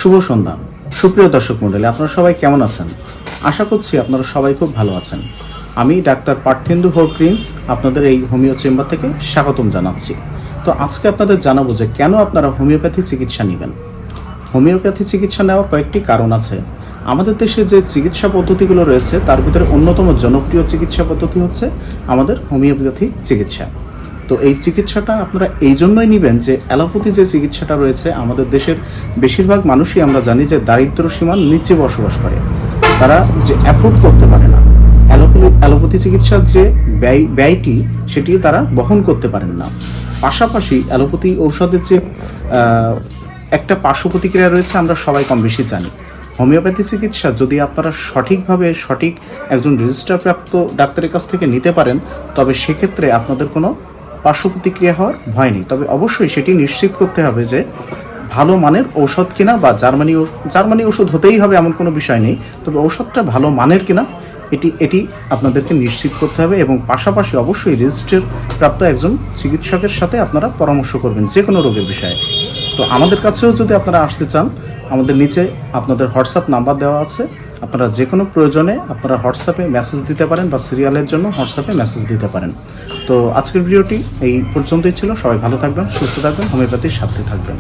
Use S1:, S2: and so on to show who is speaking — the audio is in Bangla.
S1: শুভ সন্ধ্যা সুপ্রিয় দর্শক মণ্ডলী, আপনারা সবাই কেমন আছেন? আশা করছি আপনারা সবাই খুব ভালো আছেন। আমি ডাক্তার পার্থেন্দু হোরক্রিন্স আপনাদের এই হোমিও চেম্বার থেকে স্বাগতম জানাচ্ছি। তো আজকে আপনাদের জানাবো যে কেন আপনারা হোমিওপ্যাথি চিকিৎসা নেবেন। হোমিওপ্যাথি চিকিৎসা নেওয়ার কয়েকটি কারণ আছে। আমাদের দেশে যে চিকিৎসা পদ্ধতিগুলো রয়েছে তার ভিতরে অন্যতম জনপ্রিয় চিকিৎসা পদ্ধতি হচ্ছে আমাদের হোমিওপ্যাথি চিকিৎসা। তো এই চিকিৎসাটা আপনারা এই জন্যই নেবেন যে অ্যালোপ্যাথি যে চিকিৎসাটা রয়েছে, আমাদের দেশের বেশিরভাগ মানুষই আমরা জানি যে দারিদ্র্য সীমার নিচে বসবাস করে, তারা যে অ্যাফোর্ড করতে পারে না। অ্যালোপ্যাথি চিকিৎসার যে ব্যয়টি সেটি তারা বহন করতে পারেন না। পাশাপাশি অ্যালোপ্যাথি ঔষধের যে একটা পার্শ্ব প্রতিক্রিয়া রয়েছে আমরা সবাই কম বেশি জানি। হোমিওপ্যাথি চিকিৎসা যদি আপনারা সঠিকভাবে সঠিক একজন রেজিস্টারপ্রাপ্ত ডাক্তারের কাছ থেকে নিতে পারেন, তবে সেক্ষেত্রে আপনাদের কোনো পার্শ্ব প্রতিক্রিয়া হওয়ার ভয় নেই। তবে অবশ্যই সেটি নিশ্চিত করতে হবে যে ভালো মানের ঔষধ কিনা, বা জার্মানি ওষুধ হতেই হবে এমন কোনো বিষয় নেই, তবে ঔষধটা ভালো মানের কিনা এটি আপনাদেরকে নিশ্চিত করতে হবে। এবং পাশাপাশি অবশ্যই রেজিস্টার প্রাপ্ত একজন চিকিৎসকের সাথে আপনারা পরামর্শ করবেন যে কোনো রোগের বিষয়ে। তো আমাদের কাছেও যদি আপনারা আসতে চান, আমাদের নিচে আপনাদের হোয়াটসঅ্যাপ নাম্বার দেওয়া আছে। আপনারা যে কোনো প্রয়োজনে আপনারা হোয়াটসঅ্যাপে মেসেজ দিতে পারেন, বা সিরিয়ালের জন্য হোয়াটসঅ্যাপে মেসেজ দিতে পারেন। তো আজকের ভিডিওটি এই পর্যন্তই ছিল। সবাই ভালো থাকবেন, সুস্থ থাকবেন, হোমিওপ্যাথির সাথে থাকবেন।